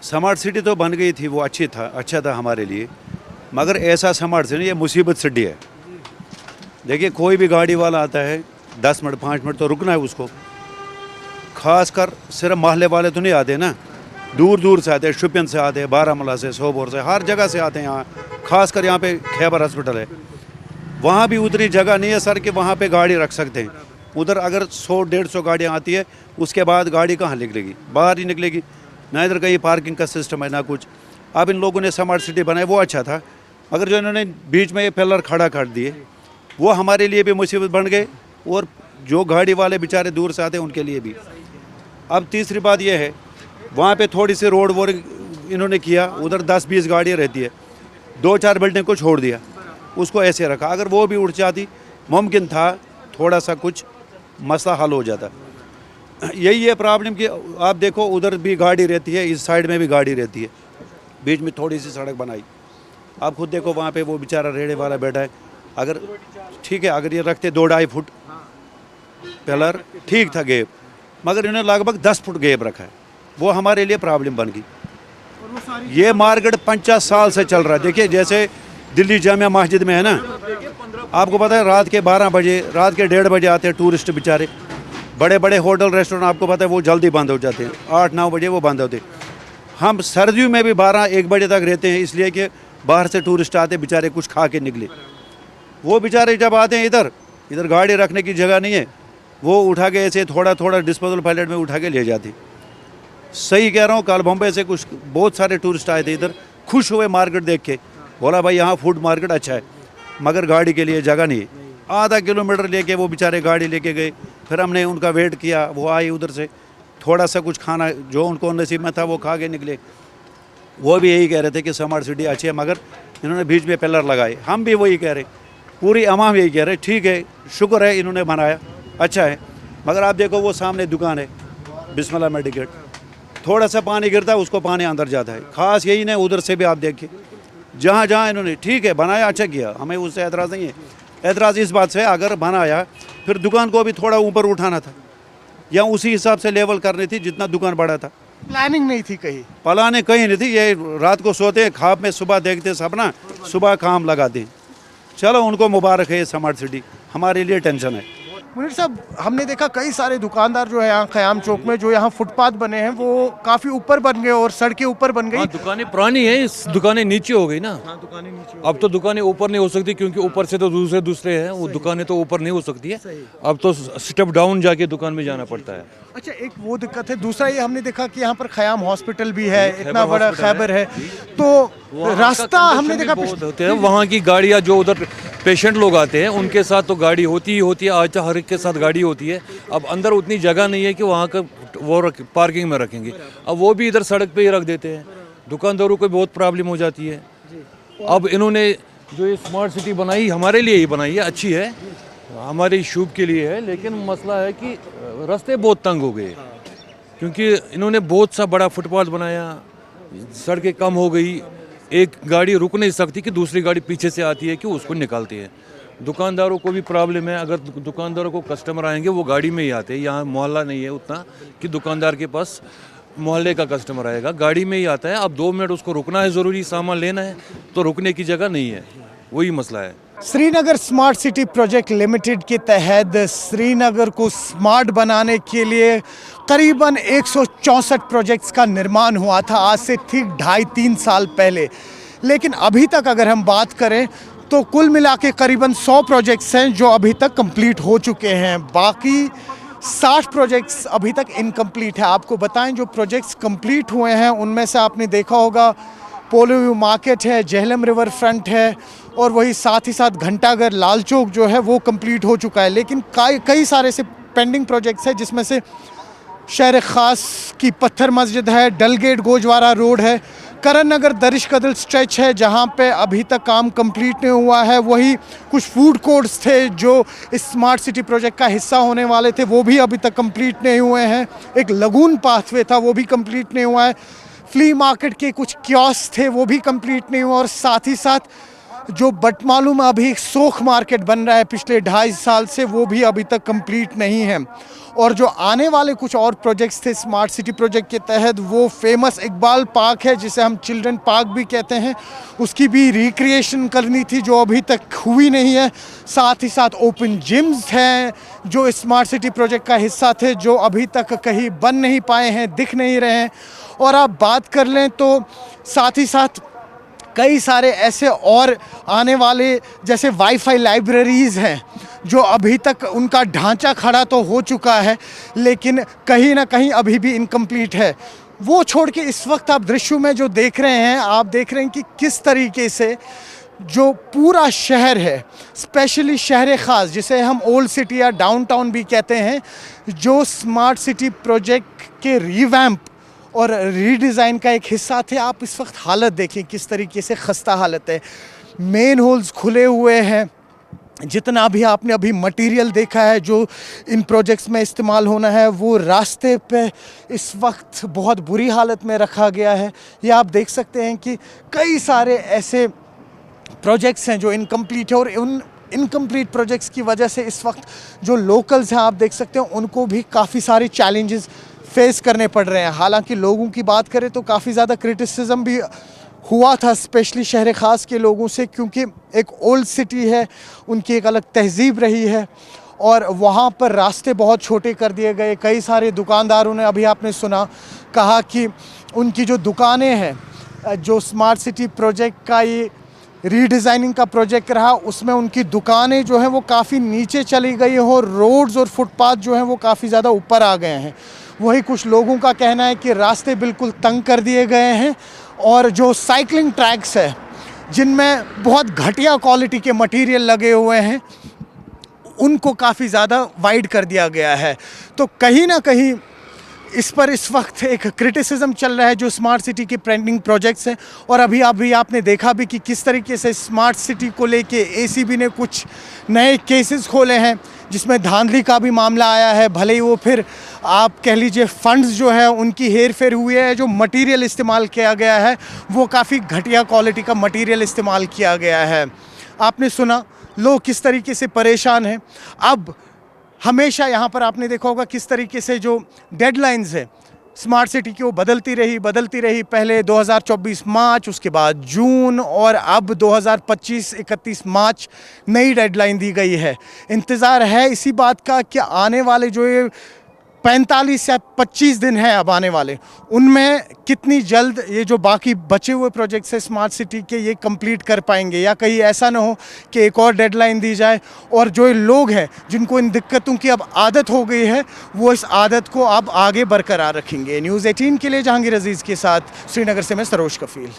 Smart city तो बन गई थी, वो अच्छा था हमारे लिए, मगर ऐसा स्मार्ट सिटी ये मुसीबत सिटी है। देखिए कोई भी गाड़ी वाला आता है 10 मिनट 5 मिनट तो रुकना है उसको। खासकर सिर्फ मोहल्ले वाले तो नहीं आते ना, दूर दूर से आते हैं, शुपियन से आते हैं, बारामूला से, सोपोर से, हर जगह से आते हैं यहाँ। खासकर यहाँ पे खैबर हॉस्पिटल है, वहाँ भी उतनी जगह नहीं है सर कि वहाँ पे गाड़ी रख सकते हैं। उधर अगर 100-150 गाड़ियाँ आती है, उसके बाद गाड़ी कहाँ निकलेगी, बाहर ही निकलेगी। ना इधर कहीं पार्किंग का सिस्टम है ना कुछ। अब इन लोगों ने स्मार्ट सिटी बनाई, वो अच्छा था, मगर जो इन्होंने बीच में ये पिलर खड़ा कर दिए वो हमारे लिए भी मुसीबत बन गए, और जो गाड़ी वाले बेचारे दूर से आते हैं उनके लिए भी। अब तीसरी बात यह है, वहाँ पे थोड़ी सी रोड वोड इन्होंने किया, उधर 10-20 गाड़ियाँ रहती है, 2-4 बिल्डिंग को छोड़ दिया, उसको ऐसे रखा। अगर वो भी उठ जाती, मुमकिन था थोड़ा सा कुछ मसला हल हो जाता। यही है प्रॉब्लम कि आप देखो उधर भी गाड़ी रहती है, इस साइड में भी गाड़ी रहती है, बीच में थोड़ी सी सड़क बनाई। आप खुद देखो वहाँ पे वो बेचारा रेड़े वाला बैठा है। अगर ठीक है, अगर ये रखते 2-2.5 फुट पिलर ठीक था गैप, मगर इन्होंने लगभग 10 फुट गैप रखा है, वो हमारे लिए प्रॉब्लम बन गई। ये मार्केट 50 साल से चल रहा है। देखिए जैसे दिल्ली जामिया मस्जिद में है ना, आपको पता है रात के 12 बजे, रात के 1:30 बजे आते हैं टूरिस्ट बेचारे। बड़े बड़े होटल रेस्टोरेंट आपको पता है वो जल्दी बंद हो जाते हैं, 8-9 बजे वो बंद होते हैं। हम सर्दियों में भी 12-1 बजे तक रहते हैं, इसलिए कि बाहर से टूरिस्ट आते बेचारे कुछ खा के निकले। वो बेचारे जब आते हैं इधर गाड़ी रखने की जगह नहीं है, वो उठा के ऐसे थोड़ा थोड़ा डिस्पोजल पैलेट में उठा के ले जाते। सही कह रहा हूँ, कल बॉम्बे से कुछ बहुत सारे टूरिस्ट आए थे इधर, खुश हुए मार्केट देख के, बोला भाई यहाँ फूड मार्केट अच्छा है, मगर गाड़ी के लिए जगह नहीं है। आधा किलोमीटर लेके वो बेचारे गाड़ी लेके गए, फिर हमने उनका वेट किया, वो आए उधर से, थोड़ा सा कुछ खाना जो उनको नसीब में था वो खा के निकले। वो भी यही कह रहे थे कि स्मार्ट सिटी अच्छी है, मगर इन्होंने बीच में पिलर लगाए। हम भी वही कह रहे, पूरी अवाम यही कह रहे, ठीक है शुक्र है इन्होंने बनाया, अच्छा है। मगर आप देखो वो सामने दुकान है बिस्मिल्लाह मेडिकेट, थोड़ा सा पानी गिरता है उसको पानी अंदर जाता है। खास यही नहीं, उधर से भी आप देखिए, जहाँ जहाँ इन्होंने ठीक है बनाया, अच्छा किया, हमें उससे एतराज़ नहीं है। एतराज़ इस बात से, अगर बनाया फिर दुकान को भी थोड़ा ऊपर उठाना था, या उसी हिसाब से लेवल करनी थी जितना दुकान बड़ा था। प्लानिंग नहीं थी कहीं, प्लानिंग कहीं नहीं थी। ये रात को सोते हैं ख्वाब में, सुबह देखते सपना, सुबह काम लगाते हैं। चलो उनको मुबारक है, स्मार्ट सिटी, हमारे लिए टेंशन है। मुनीर साहब, हमने देखा कई सारे दुकानदार जो है यहाँ ख़याम चौक में, जो यहाँ फुटपाथ बने हैं वो काफ़ी ऊपर बन गए और सड़कें ऊपर बन गई। हाँ, दुकानें पुरानी है, इस दुकानें नीचे हो गई ना। हाँ, दुकानें नीचे। अब तो दुकानें ऊपर नहीं हो सकती, क्योंकि ऊपर से तो दूसरे हैं, वो दुकानें तो ऊपर नहीं हो सकती है। अब तो स्टेप डाउन जाके दुकान में जाना पड़ता है। अच्छा, एक वो दिक्कत है। दूसरा ये हमने देखा कि यहाँ पर ख़याम हॉस्पिटल भी है, इतना बड़ा खैबर है, तो रास्ता हमने देखा बहुत होते हैं। वहाँ की गाड़ियाँ जो उधर पेशेंट लोग आते हैं उनके साथ तो गाड़ी होती ही होती है, आज तो हर एक के साथ गाड़ी होती है। अब अंदर उतनी जगह नहीं है कि वहाँ का वो पार्किंग में रखेंगे, अब वो भी इधर सड़क पे ही रख देते हैं। दुकानदारों को बहुत प्रॉब्लम हो जाती है। अब इन्होंने जो ये स्मार्ट सिटी बनाई, हमारे लिए ही बनाई है, अच्छी है, हमारी शुभ के लिए है, लेकिन मसला है कि रास्ते बहुत तंग हो गए, क्योंकि इन्होंने बहुत सा बड़ा फुटपाथ बनाया, सड़कें कम हो गई, एक गाड़ी रुक नहीं सकती कि दूसरी गाड़ी पीछे से आती है कि उसको निकालती है। दुकानदारों को भी प्रॉब्लम है, अगर दुकानदारों को कस्टमर आएंगे वो गाड़ी में ही आते हैं, यहाँ मोहल्ला नहीं है उतना कि दुकानदार के पास मोहल्ले का कस्टमर आएगा, गाड़ी में ही आता है। अब 2 मिनट उसको रुकना है, ज़रूरी सामान लेना है, तो रुकने की जगह नहीं है, वही मसला है। Srinagar smart city project limited के तहत श्रीनगर को स्मार्ट बनाने के लिए करीबन 164 प्रोजेक्ट्स का निर्माण हुआ था, आज से ठीक 2.5-3 साल पहले। लेकिन अभी तक अगर हम बात करें तो कुल मिला के करीबन 100 प्रोजेक्ट्स हैं जो अभी तक कंप्लीट हो चुके हैं, बाकी 60 प्रोजेक्ट्स अभी तक इनकम्प्लीट है। आपको बताएं, जो प्रोजेक्ट्स कंप्लीट हुए हैं उनमें से आपने देखा होगा पोलो व्यू मार्केट है, जेहलम रिवर फ्रंट है, और वही साथ ही साथ घंटाघर लाल चौक जो है वो कंप्लीट हो चुका है। लेकिन कई सारे से पेंडिंग प्रोजेक्ट्स हैं, जिसमें से शहर ख़ास की पत्थर मस्जिद है, डलगेट गोजवारा रोड है, करण नगर दरिश कदल स्ट्रेच है जहां पे अभी तक काम कंप्लीट नहीं हुआ है। वही कुछ फूड कोर्ट्स थे जो इस स्मार्ट सिटी प्रोजेक्ट का हिस्सा होने वाले थे, वो भी अभी तक कंप्लीट नहीं हुए हैं। एक लगून पाथवे था, वो भी कंप्लीट नहीं हुआ है। फ्ली मार्केट के कुछ कियोस्क थे, वो भी कंप्लीट नहीं हुआ, और साथ ही साथ जो बटमालू में अभी एक सोख मार्केट बन रहा है पिछले 2.5 साल से, वो भी अभी तक कंप्लीट नहीं है। और जो आने वाले कुछ और प्रोजेक्ट्स थे स्मार्ट सिटी प्रोजेक्ट के तहत, वो फेमस इकबाल पार्क है जिसे हम चिल्ड्रन पार्क भी कहते हैं, उसकी भी रिक्रिएशन करनी थी जो अभी तक हुई नहीं है। साथ ही साथ ओपन जिम्स हैं जो स्मार्ट सिटी प्रोजेक्ट का हिस्सा थे, जो अभी तक कहीं बन नहीं पाए हैं, दिख नहीं रहे हैं। और आप बात कर लें तो साथ ही साथ कई सारे ऐसे और आने वाले जैसे वाईफाई लाइब्रेरीज़ हैं जो अभी तक उनका ढांचा खड़ा तो हो चुका है लेकिन कहीं ना कहीं अभी भी इनकम्प्लीट है। वो छोड़ के इस वक्त आप दृश्यों में जो देख रहे हैं, आप देख रहे हैं कि किस तरीके से जो पूरा शहर है, स्पेशली शहर ख़ास जिसे हम ओल्ड सिटी या डाउनटाउन भी कहते हैं, जो स्मार्ट सिटी प्रोजेक्ट के रिवैम्प और रीडिज़ाइन का एक हिस्सा थे। आप इस वक्त हालत देखें किस तरीके से खस्ता हालत है, मेन होल्स खुले हुए हैं। जितना भी आपने अभी मटेरियल देखा है जो इन प्रोजेक्ट्स में इस्तेमाल होना है, वो रास्ते पे इस वक्त बहुत बुरी हालत में रखा गया है। ये आप देख सकते हैं कि कई सारे ऐसे प्रोजेक्ट्स हैं जो इनकम्प्लीट है और उन इनकम्प्लीट प्रोजेक्ट्स की वजह से इस वक्त जो लोकल्स हैं आप देख सकते हैं उनको भी काफ़ी सारे चैलेंजेस फेस करने पड़ रहे हैं। हालांकि लोगों की बात करें तो काफ़ी ज़्यादा क्रिटिसिज्म भी हुआ था स्पेशली शहर ख़ास के लोगों से, क्योंकि एक ओल्ड सिटी है, उनकी एक अलग तहज़ीब रही है और वहाँ पर रास्ते बहुत छोटे कर दिए गए। कई सारे दुकानदारों ने, अभी आपने सुना, कहा कि उनकी जो दुकानें हैं, जो स्मार्ट सिटी प्रोजेक्ट का ये रीडिज़ाइनिंग का प्रोजेक्ट रहा, उसमें उनकी दुकानें जो हैं वो काफ़ी नीचे चली गई हो, रोड्स और फुटपाथ जो हैं वो काफ़ी ज़्यादा ऊपर आ गए हैं। वही कुछ लोगों का कहना है कि रास्ते बिल्कुल तंग कर दिए गए हैं और जो साइकिलिंग ट्रैक्स है जिनमें बहुत घटिया क्वालिटी के मटेरियल लगे हुए हैं, उनको काफ़ी ज़्यादा वाइड कर दिया गया है। तो कहीं ना कहीं इस पर इस वक्त एक क्रिटिसिज्म चल रहा है जो स्मार्ट सिटी के पेंडिंग प्रोजेक्ट्स हैं। और अभी आपने देखा भी कि किस तरीके से स्मार्ट सिटी को लेके एसीबी ने कुछ नए केसेस खोले हैं जिसमें धांधली का भी मामला आया है। भले ही वो फिर आप कह लीजिए फंड्स जो है उनकी हेर फेर हुई है, जो मटेरियल इस्तेमाल किया गया है वो काफ़ी घटिया क्वालिटी का मटेरियल इस्तेमाल किया गया है। आपने सुना लोग किस तरीके से परेशान हैं। अब हमेशा यहाँ पर आपने देखा होगा किस तरीके से जो डेडलाइंस है स्मार्ट सिटी की वो बदलती रही। पहले 2024 मार्च, उसके बाद जून और अब 2025 31 मार्च नई डेडलाइन दी गई है। इंतज़ार है इसी बात का कि आने वाले जो ये 45 या 25 दिन हैं अब आने वाले, उनमें कितनी जल्द ये जो बाकी बचे हुए प्रोजेक्ट्स हैं स्मार्ट सिटी के ये कंप्लीट कर पाएंगे, या कहीं ऐसा ना हो कि एक और डेडलाइन दी जाए और जो लोग हैं जिनको इन दिक्कतों की अब आदत हो गई है वो इस आदत को अब आगे बरकरार रखेंगे। न्यूज़ 18 के लिए जहांगीर अजीज़ के साथ श्रीनगर से मैं सरोज कफील।